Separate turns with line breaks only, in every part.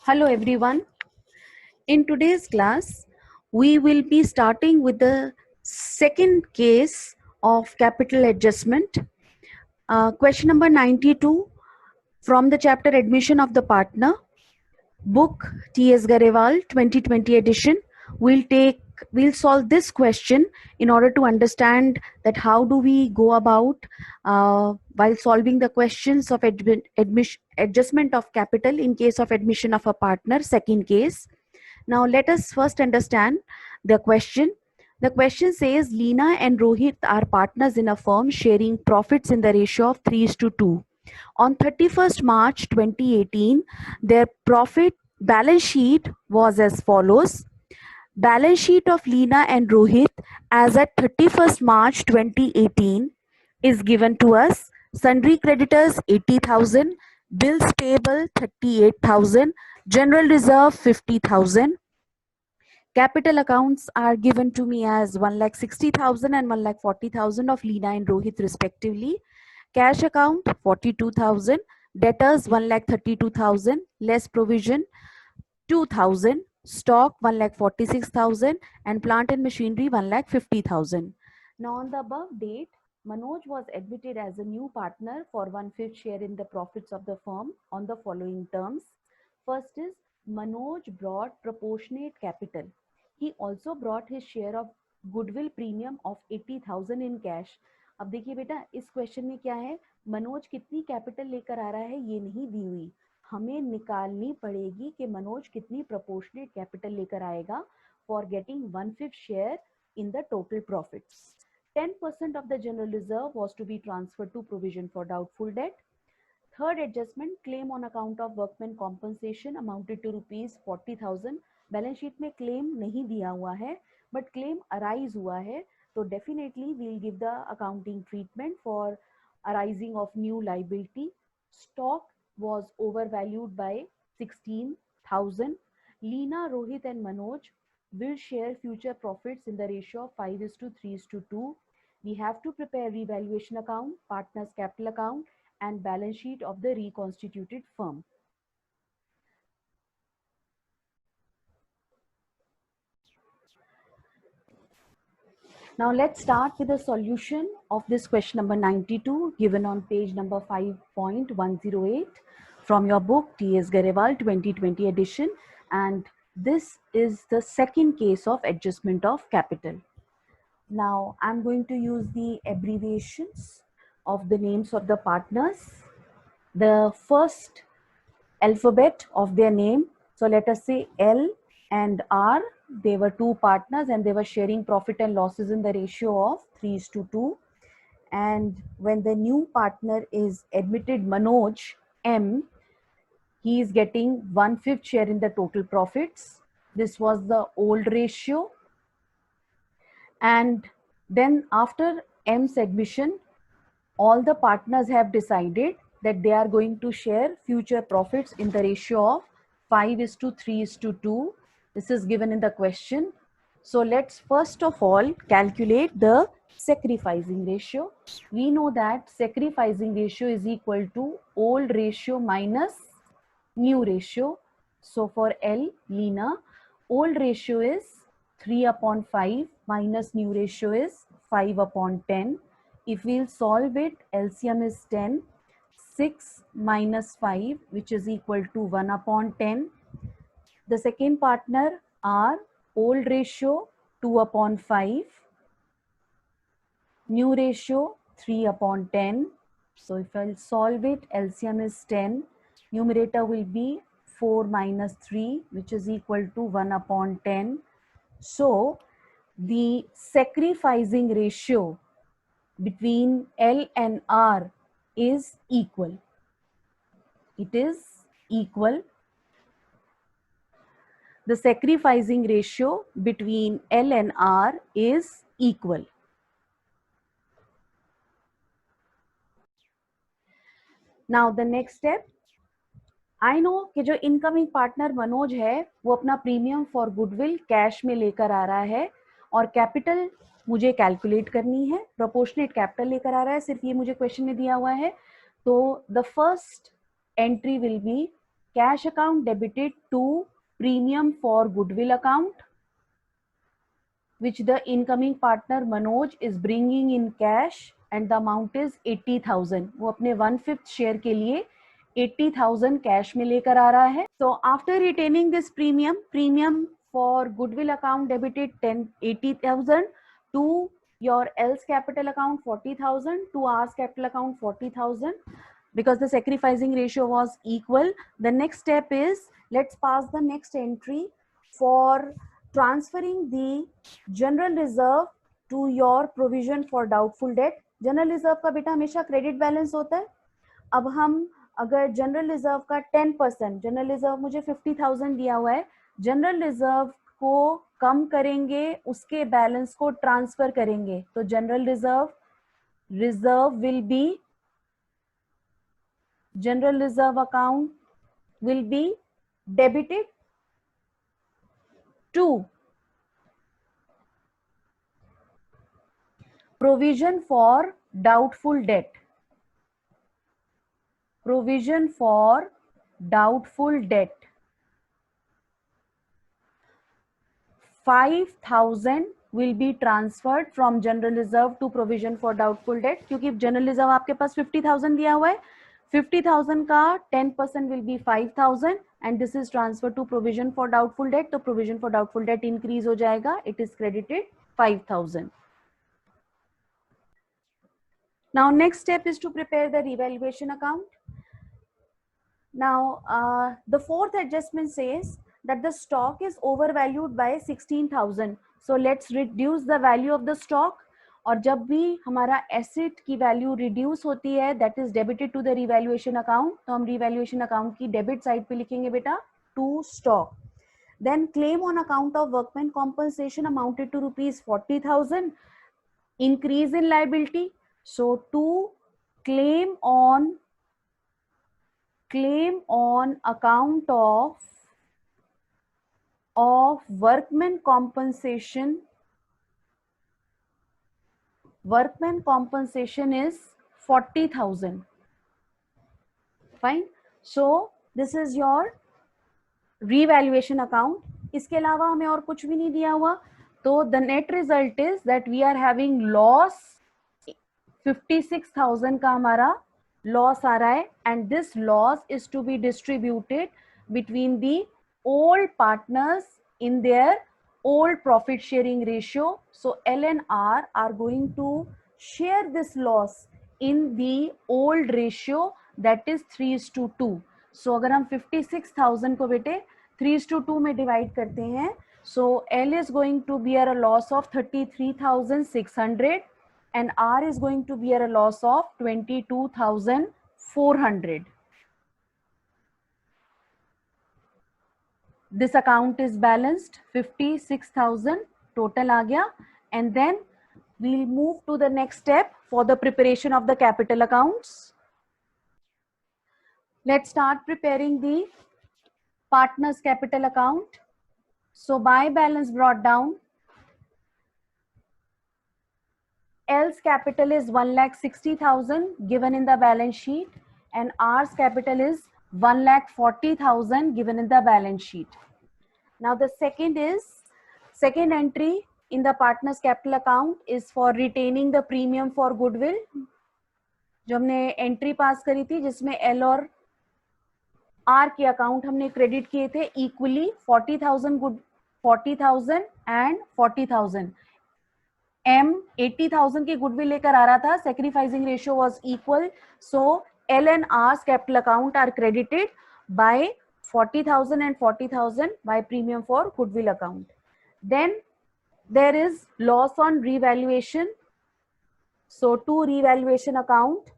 Hello everyone. In today's class, we will be starting with the second case of capital adjustment. Question number 92 from the chapter Admission of the Partner, book T.S. Garewal 2020 edition. We'll solve this question in order to understand that how do we go about while solving the questions of adjustment of capital in case of admission of a partner, second case. Now let us first understand the question. The question says Leena and Rohit are partners in a firm sharing profits in the ratio of 3:2. On 31st March 2018, their profit balance sheet was as follows. Balance sheet of Leena and Rohit as at 31st March 2018 is given to us. Sundry creditors 80,000, bills payable 38,000, general reserve 50,000. Capital accounts are given to me as 1,60,000 and 1,40,000 of Leena and Rohit respectively. Cash account 42,000, debtors 1,32,000, less provision 2,000, stock 1,46,000 and plant and machinery 1,50,000. Now on the above date, Manoj was admitted as a new partner for 1/5 share in the profits of the firm on the following terms. First is Manoj brought proportionate capital. He also brought his share of goodwill premium of 80,000 in cash. अब देखिए बेटा इस question में क्या है, मनोज कितनी capital लेकर आ रहा है ये नहीं दी हुई, हमें निकालनी पड़ेगी कि मनोज कितनी प्रोपोर्शनेट कैपिटल लेकर आएगा for getting 1/5 share in the total profits. 10% of the general reserve was to be transferred to provision for doubtful debt. Third adjustment, claim on account of workman compensation amounted to rupees 40,000. Balance sheet में claim नहीं दिया हुआ है but claim arise हुआ है, तो definitely will give the accounting treatment for arising of new liability. Stock was overvalued by 16,000. Leena, Rohit and Manoj will share future profits in the ratio of 5:3:2. We have to prepare revaluation account, partners capital account and balance sheet of the reconstituted firm. Now let's start with the solution of this question number 92 given on page number 5.108 from your book T.S. Garewal 2020 edition, and this is the second case of adjustment of capital. Now I'm going to use the abbreviations of the names of the partners, the first alphabet of their name. So let us say L and R. They were two partners and they were sharing profit and losses in the ratio of 3:2. And when the new partner is admitted, Manoj M, he is getting 1/5 share in the total profits. This was the old ratio. And then after M's admission, all the partners have decided that they are going to share future profits in the ratio of 5:3:2. This is given in the question. So let's first of all calculate the sacrificing ratio. We know that sacrificing ratio is equal to old ratio minus new ratio. So for L, Leena, old ratio is 3/5 minus new ratio is 5/10. If we'll solve it, LCM is 10. 6 minus 5, which is equal to 1/10. The second partner R, old ratio 2/5, new ratio 3/10. So if I'll solve it, LCM is 10. Numerator will be 4 minus 3, which is equal to 1/10. So the sacrificing ratio between L and R is equal. It is equal. The sacrificing ratio between L and R is equal. Now the next step, I know कि जो incoming partner Manoj है वो अपना premium for goodwill cash में लेकर आ रहा है और कैपिटल मुझे कैलकुलेट करनी है, प्रोपोर्शनेट कैपिटल लेकर आ रहा है, सिर्फ ये मुझे क्वेश्चन में दिया हुआ है. तो the first entry will be cash account debited to premium for goodwill account, which the incoming partner Manoj is bringing in cash and the amount is 80,000. वो अपने 1/5 शेयर के लिए 80,000 कैश में लेकर आ रहा है. So after retaining this premium for goodwill account debited 80,000 to your else capital account 40,000 to ours capital account 40,000, because the sacrificing ratio was equal. The next step is, let's pass the next entry for transferring the general reserve to your provision for doubtful debt. General reserve का बेटा हमेशा credit balance होता है. अब हम अगर general reserve का 10%, general reserve मुझे 50,000 दिया हुआ है, जनरल रिजर्व को कम करेंगे, उसके बैलेंस को ट्रांसफर करेंगे, तो general reserve will be, general reserve account will be debited to provision for doubtful debt. Provision for doubtful debt. 5,000 will be transferred from general reserve to provision for doubtful debt. क्योंकि general reserve आपके पास 50,000 दिया हुआ है, 50,000 का 10% will be 5,000 and this is transferred to provision for doubtful debt. तो provision for doubtful debt increase हो जाएगा, it is credited 5,000. Now next step is to prepare the revaluation account. Now the fourth adjustment says that the stock is overvalued by 16,000. So let's reduce the value of the stock. और जब भी हमारा asset की value reduce होती है, that is debited to the revaluation account, तो हम revaluation account की डेबिट साइड पे लिखेंगे बेटा to stock. Then claim on account of workman compensation amounted to ₹40,000, increase in liability. So to claim on account of workman compensation is 40,000. Fine. So this is your revaluation account. इसके अलावा हमें और कुछ भी नहीं दिया हुआ, तो the net result is that we are having loss. 56,000 का हमारा लॉस आ रहा है, and this loss is to be distributed between the old partners in their old profit sharing ratio. So L and R are going to share this loss in the old ratio, that is 3:2. So अगर हम 56,000 को बेटे 3:2 में divide करते हैं, so L is going to bear a loss of 33,600 and R is going to bear a loss of 22,400. This account is balanced, 56,000 total आ गया, and then we'll move to the next step for the preparation of the capital accounts. Let's start preparing the partners capital account. So by balance brought down, L's capital is 1,60,000 given in the balance sheet and R's capital is 1,40,000 given in the balance sheet. Now the second entry in the partners capital account is for retaining the premium for goodwill. जो हमने entry pass करी थी जिसमें L और R के account हमने credit किए थे इक्वली, 40,000 एंड 40,000. M 80,000 की गुडविल लेकर आ रहा था, sacrificing ratio was equal, so L and R's capital account are credited by 40,000 and 40,000 by premium for goodwill account. Then there is loss on revaluation. So to revaluation account,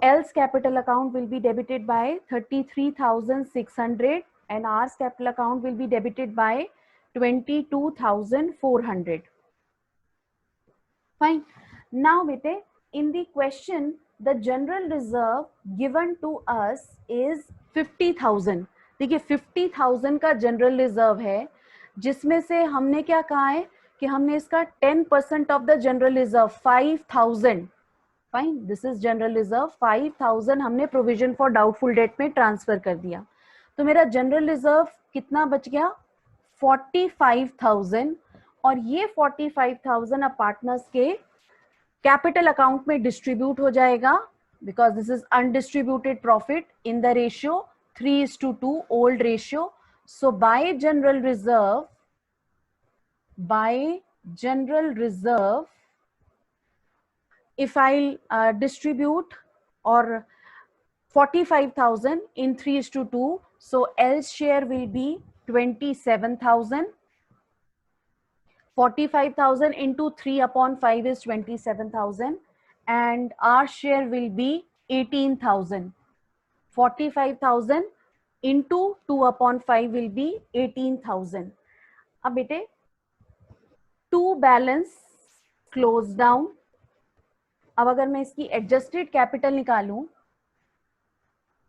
L's capital account will be debited by 33,600 and R's capital account will be debited by 22,400. Fine. Now bete, in the question, the general reserve given to us is 50,000. देखिए 50,000 का general reserve है, जिसमें से हमने क्या कहा है कि हमने इसका 10% of the general reserve 5,000, fine, this is general reserve 5,000 हमने प्रोविजन फॉर डाउटफुल डेट में ट्रांसफर कर दिया. तो मेरा जनरल रिजर्व कितना बच गया 45,000 और ये 45,000 अब पार्टनर्स के कैपिटल अकाउंट में डिस्ट्रीब्यूट हो जाएगा because this is undistributed profit in the ratio 3:2 old ratio. So bye general reserve if I'll distribute or 45,000 in 3:2, so L's share will be 27,000. 45,000 into 3/5 is 27,000 and our share will be 18,000. 45,000 into 2/5 will be 18,000. अब बेटे to balance close down. अब अगर मैं इसकी adjusted capital निकालूं,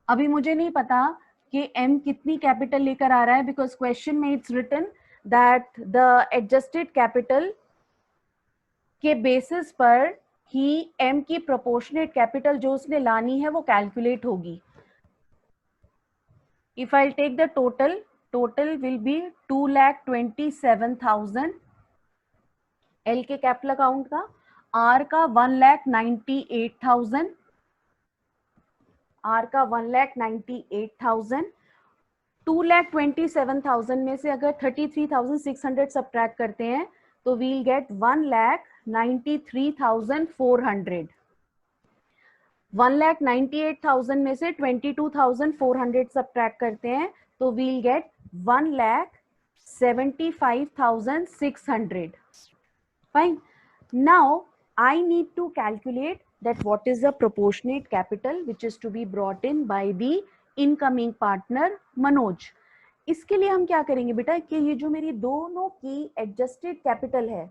अभी मुझे नहीं पता कि एम कितनी कैपिटल लेकर आ रहा है बिकॉज क्वेश्चन में it's written that the adjusted capital के बेसिस पर ही एम की प्रोपोर्शनेट कैपिटल जो उसने लानी है वो कैलकुलेट होगी. If I take the total will be 2,27,000 L के कैपिटल अकाउंट का, आर का 1,98,000, आर का 1,98,000. 2,27,000 में से अगर 33,600 सब्ट्रैक्ट करते हैं तो वील गेट 1,93,400. 1,98,000 में से 22,400 सब्ट्रैक्ट करते हैं तो we'll gate 1,75,600. Fine. Now I need to calculate that what is the proportionate capital which is to be brought in by the incoming partner Manoj. इसके लिए हम क्या करेंगे बेटा कि ये जो मेरी दोनों की एडजस्टेड कैपिटल है,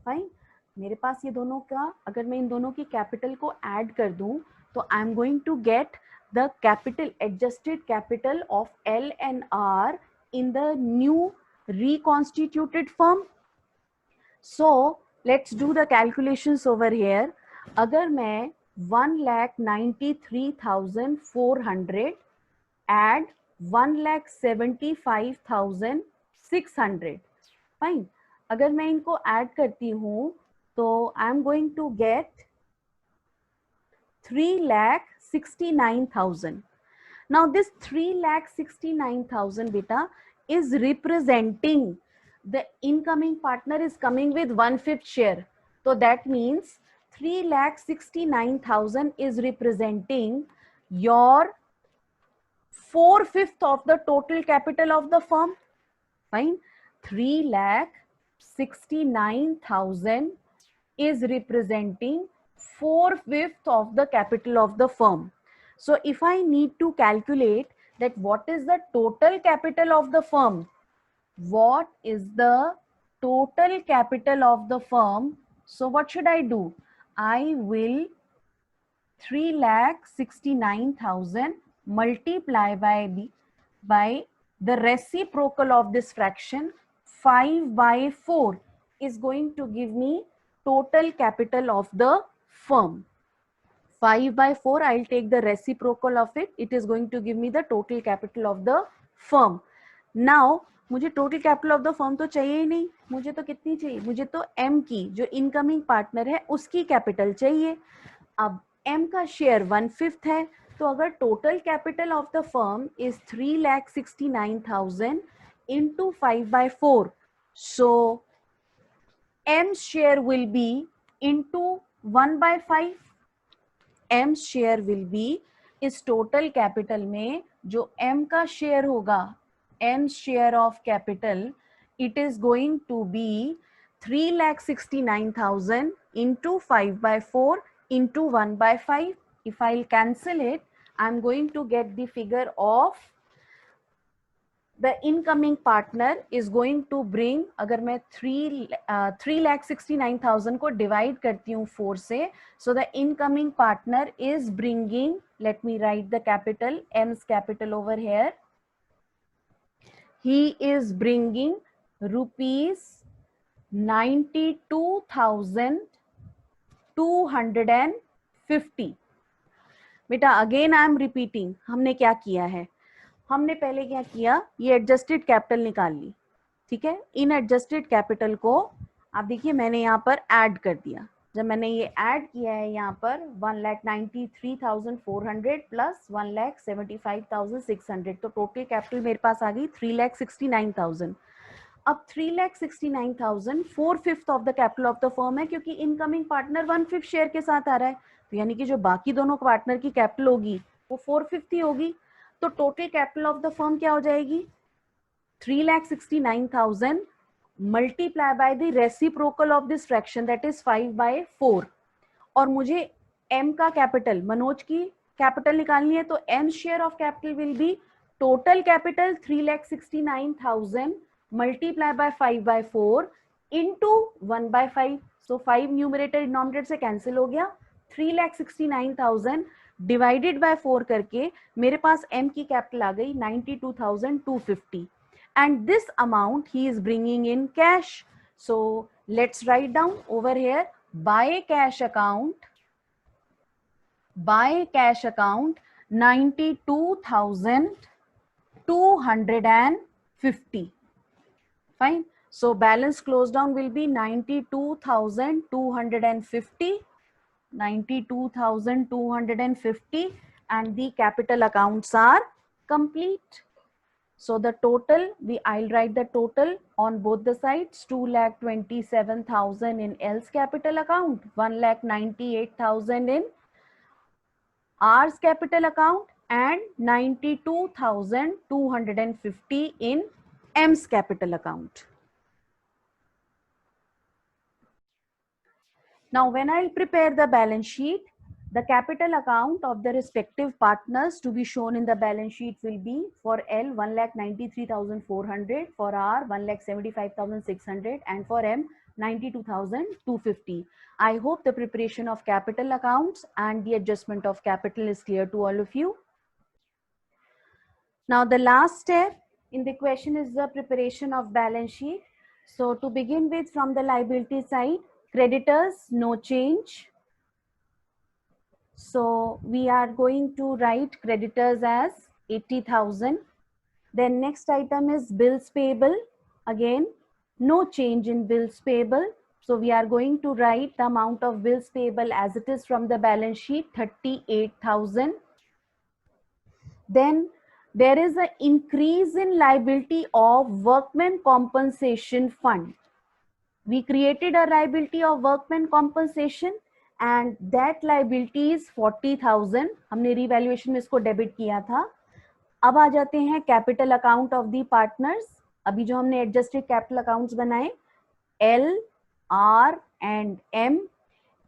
फाइन, मेरे पास ये दोनों का अगर मैं इन दोनों की कैपिटल को ऐड कर दूं तो I am going to get the capital adjusted capital of L and R in the new reconstituted firm. So let's do the calculations over here. अगर मैं 1,93,400 add 1,75,600, फाइन, अगर मैं इनको ऐड करती हूँ तो I am going to get 3,69,000. Now this 3,69,000 beta is representing the incoming partner is coming with 1/5 share. So that means 3,69,000 is representing your 4/5 of the total capital of the firm. Fine. 3,69,000 is representing 4/5 of the capital of the firm. So if I need to calculate that what is the total capital of the firm, what is the total capital of the firm, so what should I do? I will 3,69,000 multiply by the reciprocal of this fraction 5/4 is going to give me total capital of the firm. 5/4 I'll take the reciprocal of it, it is going to give me the total capital of the firm. Now मुझे total capital of the firm तो चाहिए ही नहीं, मुझे तो कितनी चाहिए, मुझे तो एम की जो इनकमिंग पार्टनर है उसकी कैपिटल चाहिए. अब एम का शेयर 1/5 है, तो अगर total capital of the firm is 3,69,000 into 5/4, so m's share will be into 1/5. m's share will be इस टोटल कैपिटल में जो m का शेयर होगा, m's share of capital, it is going to be 3,69,000 into 5/4 into 1/5. If I'll cancel it, I'm going to get the figure of the incoming partner is going to bring, अगर मैं 3,69,000 को divide करती हूँ 4 से, so the incoming partner is bringing, let me write the capital, m's capital over here. He is bringing rupees 92,250. बेटा again I am repeating, हमने क्या किया है, हमने पहले क्या किया, ये एडजस्टेड कैपिटल निकाल ली, ठीक है। इन एडजस्टेड कैपिटल को आप देखिए मैंने यहाँ पर ऐड कर दिया। जब मैंने ये ऐड किया है यहाँ पर 1,93,400 प्लस 1,75,600, तो टोटल कैपिटल मेरे पास आ गई 3,69,000। अब 3,69,000 4/5 of the capital of the firm है, क्योंकि इनकमिंग पार्टनर 1/5 शेयर के साथ आ रहा है, तो यानी कि जो बाकी दोनों पार्टनर की कैपिटल होगी वो 4/5 ही होगी। तो total capital of the firm क्या हो जाएगी, 3,69,000 multiply by the reciprocal of this fraction that is 5/4। और मुझे m का कैपिटल, मनोज की कैपिटल निकालनी है, तो m share of capital will be total capital 3,69,000 multiply by 5/4 into 1/5। So 5 numerator denominator से कैंसिल हो गया, 3,69,000 डिवाइडेड बाय 4 करके मेरे पास m की कैपिटल आ गई 92,250, and this amount he is bringing in cash. So let's write down over here, by cash account 92,250. Fine. So balance close down will be 92,250, 92,250, and the capital accounts are complete. So the total, I'll write the total on both the sides, 2,27,000 in L's capital account, 1,98,000 in R's capital account, and 92,250 in M's capital account. Now when I'll prepare the balance sheet, the capital account of the respective partners to be shown in the balance sheet will be, for L 1,93,400, for R 1,75,600, and for M 92,250. I hope the preparation of capital accounts and the adjustment of capital is clear to all of you. Now the last step in the question is the preparation of balance sheet. So to begin with, from the liability side, creditors, no change. So we are going to write creditors as 80,000. Then next item is bills payable. Again, no change in bills payable. So we are going to write the amount of bills payable as it is from the balance sheet, 38,000. Then there is an increase in liability of workmen compensation fund. We created a liability of workmen compensation and that liability is 40,000. हमने revaluation में इसको debit किया था। अब आ जाते हैं capital account of the partners. अभी जो हमने एडजस्टेड कैपिटल अकाउंट्स बनाए, L, R and M.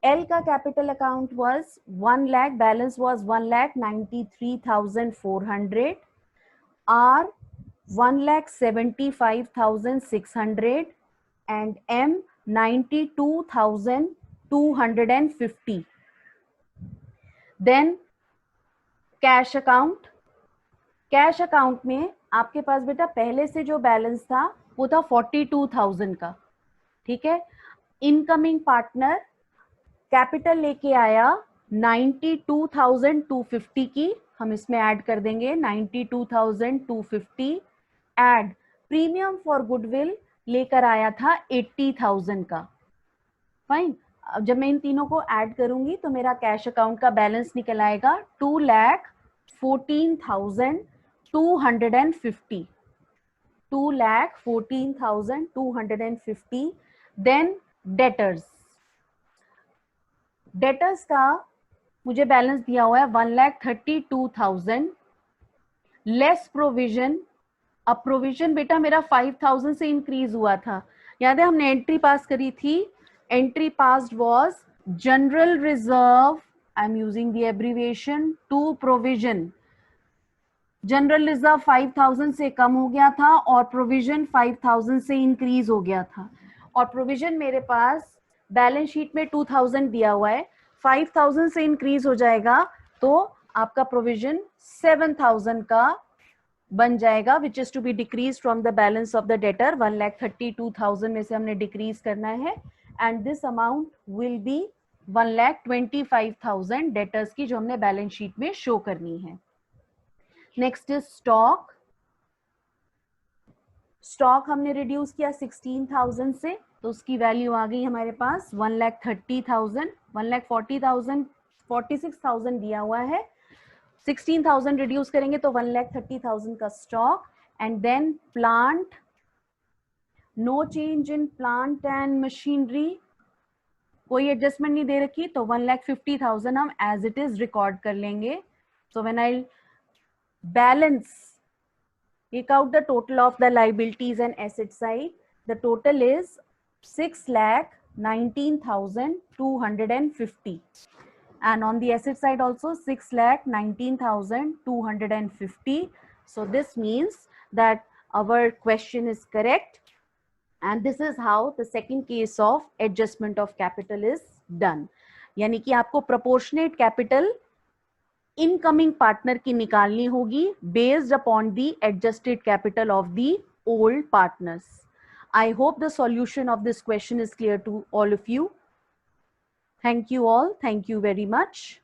L का capital account was 1 lakh, balance was 1,93,400. R 1,75,600 and M 92,250. Then cash account, cash account में आपके पास बेटा पहले से जो बैलेंस था वो था 42,000 का, ठीक है। इनकमिंग पार्टनर कैपिटल लेके आया 92,250 की, हम इसमें ऐड कर देंगे 92,250, एड प्रीमियम फॉर गुडविल लेकर आया था 80,000 का। फाइन, अब जब मैं इन तीनों को ऐड करूंगी तो मेरा कैश अकाउंट का बैलेंस निकल आएगा 2,14,250, 2,14,250। देन डेटर्स, डेटर्स का मुझे बैलेंस दिया हुआ है 1,32,000 लेस प्रोविजन। अब प्रोविजन बेटा मेरा 5,000 से इंक्रीज हुआ था, याद है हमने एंट्री पास करी थी, entry passed was general reserve, I am using the abbreviation, to provision. General reserve 5,000 से कम हो गया था और प्रोविजन 5,000 से इंक्रीज हो गया था, और प्रोविजन मेरे पास बैलेंस शीट में 2,000 दिया हुआ है, 5,000 से इंक्रीज हो जाएगा तो आपका प्रोविजन 7,000 का बन जाएगा, which is to be decrease from the balance of the debtor. 1,32,000 में से हमने डिक्रीज करना है, and this amount will be 1,25,000 debtors की जो हमने बैलेंस शीट में शो करनी है। Next is stock. स्टॉक हमने रिड्यूस किया 16,000 से, तो उसकी वैल्यू आ गई हमारे पास 1,30,000. 1,40,000, 46,000 दिया हुआ है. 16,000 रिड्यूस करेंगे तो 1,30,000 का stock. And then plant, no change in plant and machinery, कोई एडजस्टमेंट नहीं दे रखी, तो 1,50,000 हम एज इट इज रिकॉर्ड कर लेंगे. So when I balance, take out the total of the liabilities and asset side, the total is 6,19,250, and on the asset side also 6,19,250. So this means that our question is correct, and this is how the second case of adjustment of capital is done. यानी कि आपको proportionate capital incoming partner की निकालनी होगी based upon the adjusted capital of the old partners. I hope the solution of this question is clear to all of you. Thank you all. Thank you very much.